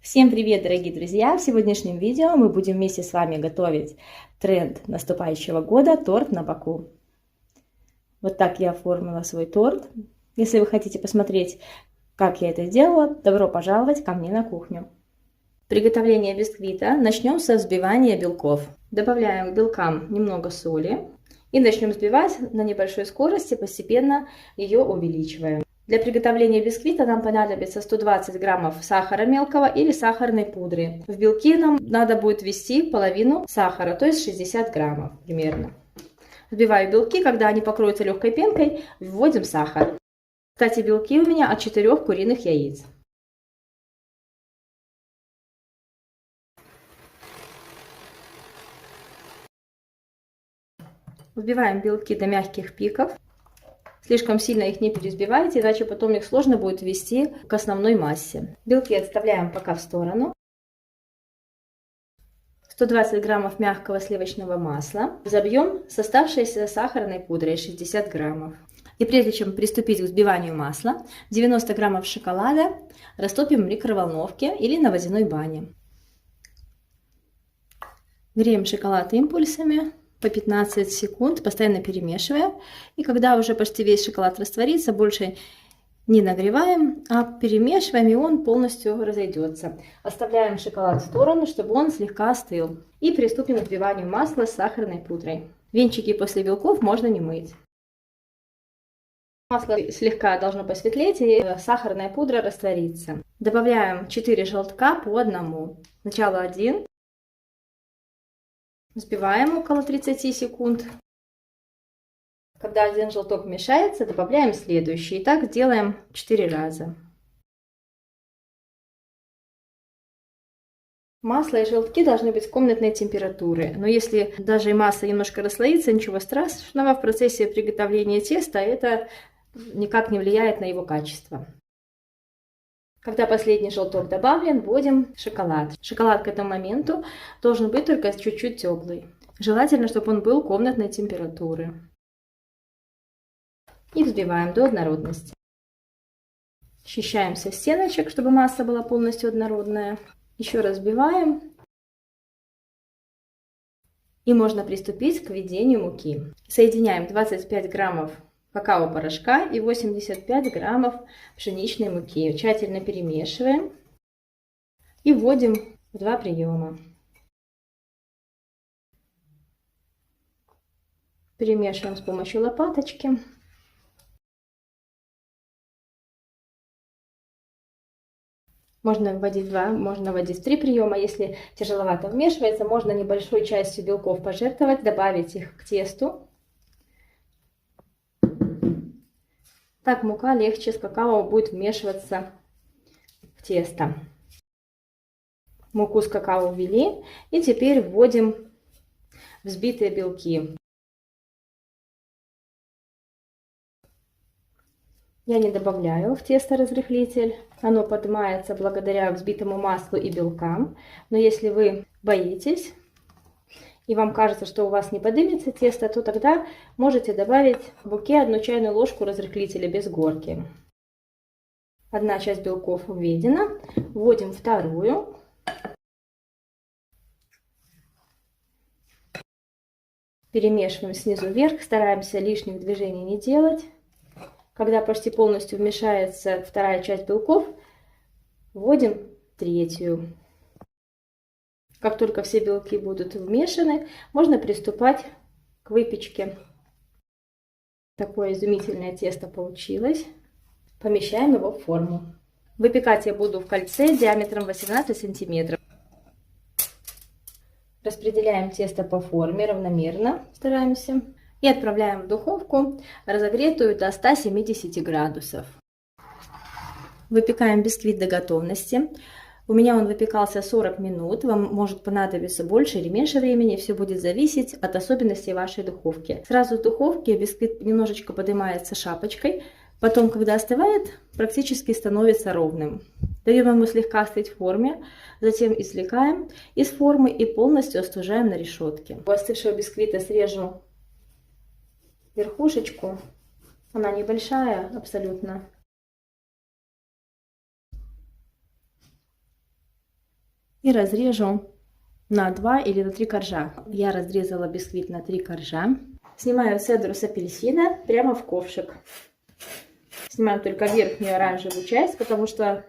Всем привет, дорогие друзья! В сегодняшнем видео мы будем вместе с вами готовить тренд наступающего года – торт на боку. Вот так я оформила свой торт. Если вы хотите посмотреть, как я это сделала, добро пожаловать ко мне на кухню. Приготовление бисквита начнем со взбивания белков. Добавляем к белкам немного соли и начнем взбивать на небольшой скорости, постепенно ее увеличиваем. Для приготовления бисквита нам понадобится 120 граммов сахара мелкого или сахарной пудры. В белки нам надо будет ввести половину сахара, то есть 60 граммов примерно. Взбиваю белки, когда они покроются легкой пенкой, вводим сахар. Кстати, белки у меня от 4 куриных яиц. Взбиваем белки до мягких пиков. Слишком сильно их не перезбивайте, иначе потом их сложно будет ввести к основной массе. Белки отставляем пока в сторону. 120 граммов мягкого сливочного масла. Взобьем с оставшейся сахарной пудрой 60 граммов. И прежде чем приступить к взбиванию масла, 90 граммов шоколада растопим в микроволновке или на водяной бане. Греем шоколад импульсами по 15 секунд, постоянно перемешивая. И когда уже почти весь шоколад растворится, больше не нагреваем, а перемешиваем, и он полностью разойдется. Оставляем шоколад в сторону, чтобы он слегка остыл. И приступим к взбиванию масла с сахарной пудрой. Венчики после белков можно не мыть. Масло слегка должно посветлеть, и сахарная пудра растворится. Добавляем 4 желтка по одному. Сначала один. Взбиваем около 30 секунд. Когда один желток вмешается, добавляем следующий. И так делаем 4 раза. Масло и желтки должны быть комнатной температуры. Но если даже и масло немножко расслоится, ничего страшного, в процессе приготовления теста это никак не влияет на его качество. Когда последний желток добавлен, вводим шоколад. Шоколад к этому моменту должен быть только чуть-чуть теплый. Желательно, чтобы он был комнатной температуры. И взбиваем до однородности. Счищаем со стеночек, чтобы масса была полностью однородная. Еще раз взбиваем. И можно приступить к введению муки. Соединяем 25 граммов какао-порошка и 85 граммов пшеничной муки. Тщательно перемешиваем и вводим в 2 приема. Перемешиваем с помощью лопаточки. Можно вводить 2, можно вводить 3 приема. Если тяжеловато вмешивается, можно небольшой частью белков пожертвовать, добавить их к тесту. Так мука легче с какао будет вмешиваться в тесто. Муку с какао ввели, и теперь вводим взбитые белки. Я не добавляю в тесто разрыхлитель, оно поднимается благодаря взбитому маслу и белкам. Но если вы боитесь и вам кажется, что у вас не поднимется тесто, то тогда можете добавить в муке 1 чайную ложку разрыхлителя без горки. Одна часть белков введена, вводим вторую. Перемешиваем снизу вверх, стараемся лишних движений не делать. Когда почти полностью вмешается вторая часть белков, вводим третью. Как только все белки будут вмешаны, можно приступать к выпечке. Такое изумительное тесто получилось. Помещаем его в форму. Выпекать я буду в кольце диаметром 18 сантиметров. Распределяем тесто по форме равномерно, стараемся. И отправляем в духовку, разогретую до 170 градусов. Выпекаем бисквит до готовности. У меня он выпекался 40 минут. Вам может понадобиться больше или меньше времени. Все будет зависеть от особенностей вашей духовки. Сразу в духовке бисквит немножечко поднимается шапочкой. Потом, когда остывает, практически становится ровным. Даем ему слегка остыть в форме. Затем извлекаем из формы и полностью остужаем на решетке. У остывшего бисквита срежу верхушечку, она небольшая абсолютно. и разрежу на 2 или на 3 коржа. Я разрезала бисквит на 3 коржа. Снимаю цедру с апельсина прямо в ковшик. Снимаю только верхнюю оранжевую часть, потому что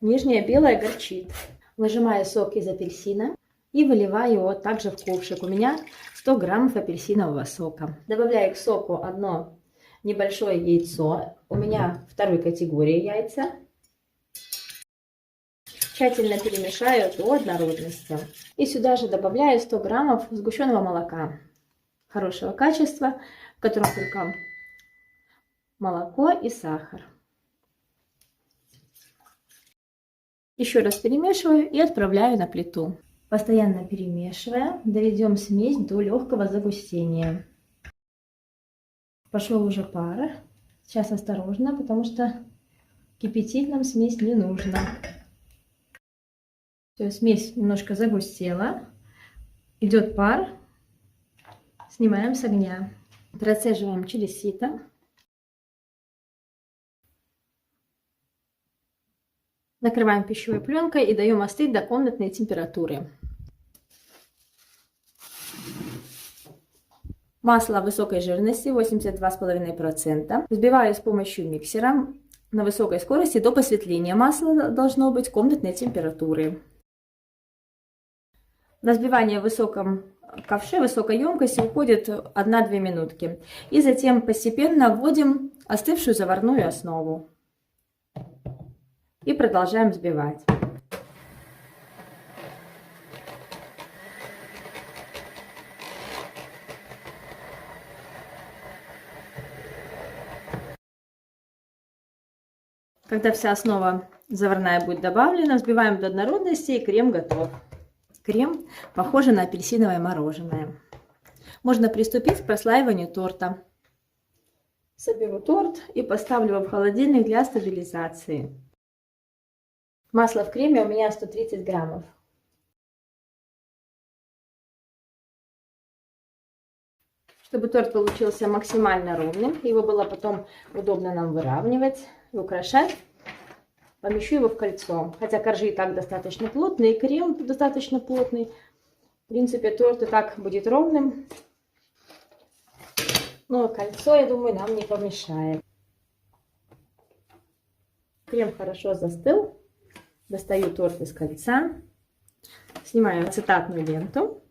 нижняя белая горчит. Выжимаю сок из апельсина и выливаю его также в ковшик. У меня 100 граммов апельсинового сока. Добавляю к соку одно небольшое яйцо. У меня второй категории яйца. Тщательно перемешаю до однородности. И сюда же добавляю 100 граммов сгущенного молока хорошего качества, в котором только молоко и сахар. Еще раз перемешиваю и отправляю на плиту. Постоянно перемешивая, доведем смесь до легкого загустения. Пошел уже пар. Сейчас осторожно, потому что кипятить нам смесь не нужно. Все, смесь немножко загустела. Идет пар. Снимаем с огня. Процеживаем через сито. Накрываем пищевой пленкой и даем остыть до комнатной температуры. Масло высокой жирности 82,5%. Взбиваю с помощью миксера на высокой скорости до посветления. Масло должно быть комнатной температуры. На взбивание в высоком ковше, высокой емкости уходит 1-2 минутки. И затем постепенно вводим остывшую заварную основу. И продолжаем взбивать. Когда вся основа заварная будет добавлена, взбиваем до однородности, и крем готов. Крем похож на апельсиновое мороженое. Можно приступить к прослаиванию торта. Соберу торт и поставлю его в холодильник для стабилизации. Масло в креме у меня 130 граммов. Чтобы торт получился максимально ровным, его было потом удобно нам выравнивать и украшать, помещу его в кольцо. Хотя коржи и так достаточно плотные, и крем достаточно плотный. В принципе, торт и так будет ровным. Но кольцо, я думаю, нам не помешает. Крем хорошо застыл. Достаю торт из кольца. Снимаю ацетатную ленту.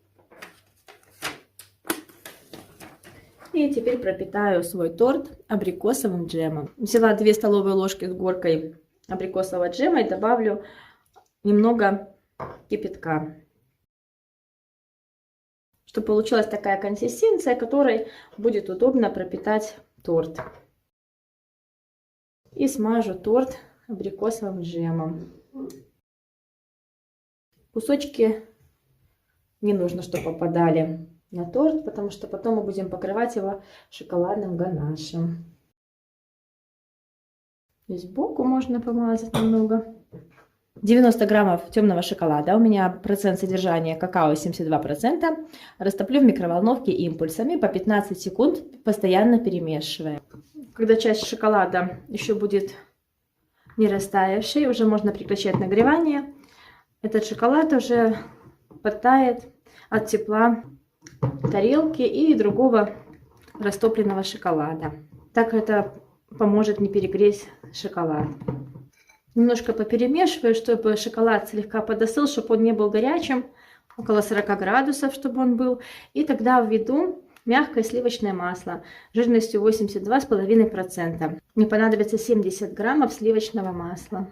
И теперь пропитаю свой торт абрикосовым джемом. Взяла 2 столовые ложки с горкой абрикосового джема и добавлю немного кипятка, чтобы получилась такая консистенция, которой будет удобно пропитать торт. И смажу торт абрикосовым джемом. Кусочки не нужно, чтобы попадали на торт, потому что потом мы будем покрывать его шоколадным ганашем. И сбоку можно помазать немного. 90 граммов темного шоколада. У меня процент содержания какао 72%. Растоплю в микроволновке импульсами по 15 секунд, постоянно перемешивая. Когда часть шоколада еще будет не растаявшей, уже можно прекращать нагревание. Этот шоколад уже подтает от тепла тарелки и другого растопленного шоколада. Так это поможет не перегреть шоколад. Немножко поперемешиваю, чтобы шоколад слегка подостыл, чтобы он не был горячим, около 40 градусов, чтобы он был. И тогда введу мягкое сливочное масло жирностью 82,5%. Мне понадобится 70 граммов сливочного масла.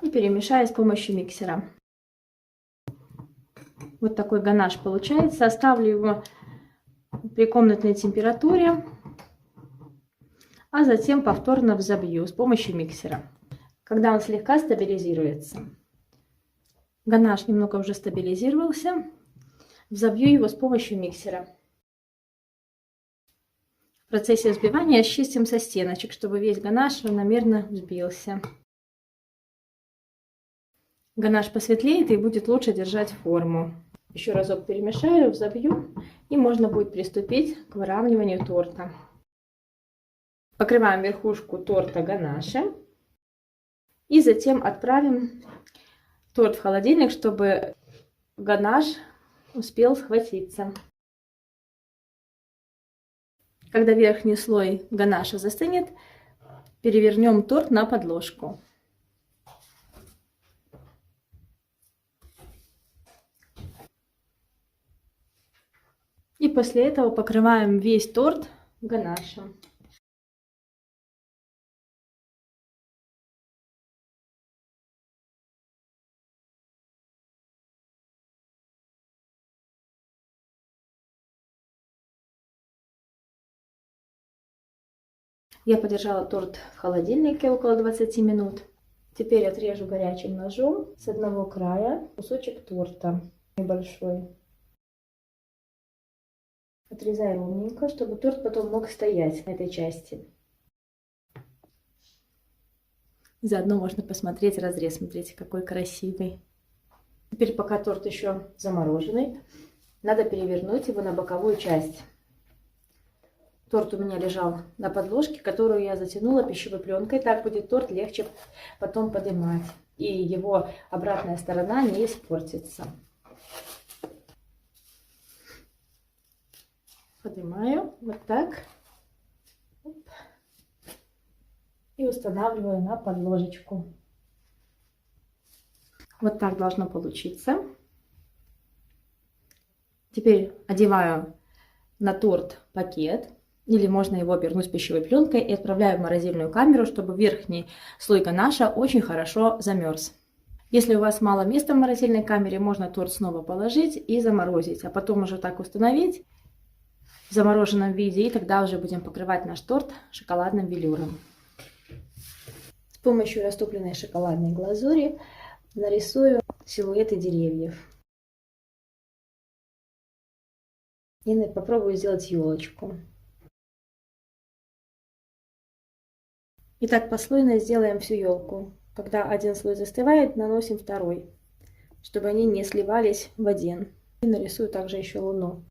И перемешаю с помощью миксера. Вот такой ганаш получается. Оставлю его при комнатной температуре, а затем повторно взобью с помощью миксера, когда он слегка стабилизируется. Ганаш немного уже стабилизировался. Взобью его с помощью миксера. В процессе взбивания счистим со стеночек, чтобы весь ганаш равномерно взбился. Ганаш посветлеет и будет лучше держать форму. Еще разок перемешаю, взобью, и можно будет приступить к выравниванию торта. Покрываем верхушку торта ганашем. И затем отправим торт в холодильник, чтобы ганаш успел схватиться. Когда верхний слой ганаша застынет, перевернем торт на подложку. И после этого покрываем весь торт ганашем. Я подержала торт в холодильнике около 20 минут. Теперь отрежу горячим ножом с одного края кусочек торта небольшой. Отрезаю ровненько, чтобы торт потом мог стоять на этой части. Заодно можно посмотреть разрез. Смотрите, какой красивый. Теперь, пока торт еще замороженный, надо перевернуть его на боковую часть. Торт у меня лежал на подложке, которую я затянула пищевой пленкой. Так будет торт легче потом поднимать. И его обратная сторона не испортится. Поднимаю вот так. И устанавливаю на подложечку. Вот так должно получиться. Теперь одеваю на торт пакет. Или можно его обернуть пищевой пленкой и отправляю в морозильную камеру, чтобы верхний слой ганаша очень хорошо замерз. Если у вас мало места в морозильной камере, можно торт снова положить и заморозить, а потом уже так установить в замороженном виде, и тогда уже будем покрывать наш торт шоколадным велюром. С помощью растопленной шоколадной глазури нарисую силуэты деревьев. И попробую сделать елочку. Итак, послойно сделаем всю елку. Когда один слой застывает, наносим второй, чтобы они не сливались в один. И нарисую также еще луну.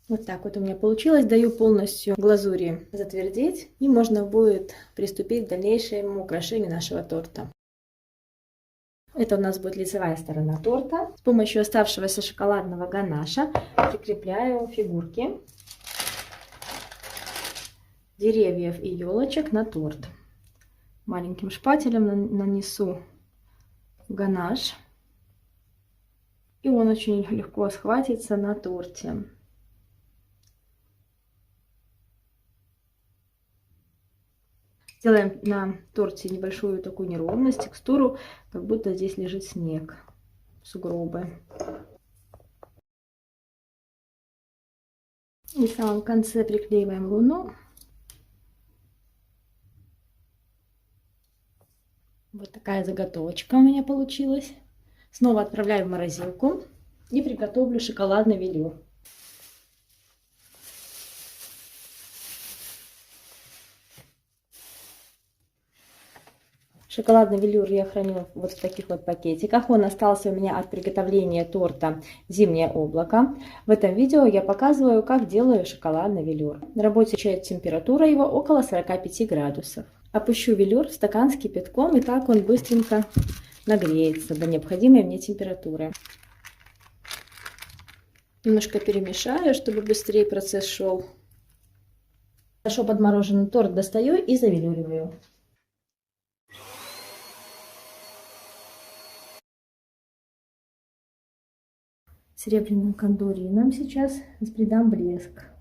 Вот так вот у меня получилось. Даю полностью глазури затвердеть, и можно будет приступить к дальнейшему украшению нашего торта. Это у нас будет лицевая сторона торта. С помощью оставшегося шоколадного ганаша прикрепляю фигурки деревьев и елочек на торт. Маленьким шпателем нанесу ганаш, и он очень легко схватится на торте. Делаем на торте небольшую такую неровность, текстуру, как будто здесь лежит снег, сугробы. И в самом конце приклеиваем луну. Вот такая заготовочка у меня получилась. Снова отправляю в морозилку и приготовлю шоколадный велюр. Шоколадный велюр я храню вот в таких вот пакетиках. Он остался у меня от приготовления торта «Зимнее облако». В этом видео я показываю, как делаю шоколадный велюр. На работе температура его около 45 градусов. Опущу велюр в стакан с кипятком, и так он быстренько нагреется до необходимой мне температуры. Немножко перемешаю, чтобы быстрее процесс шел. Хорошо подмороженный торт достаю и завелюриваю. Серебряным кондурином сейчас придам блеск.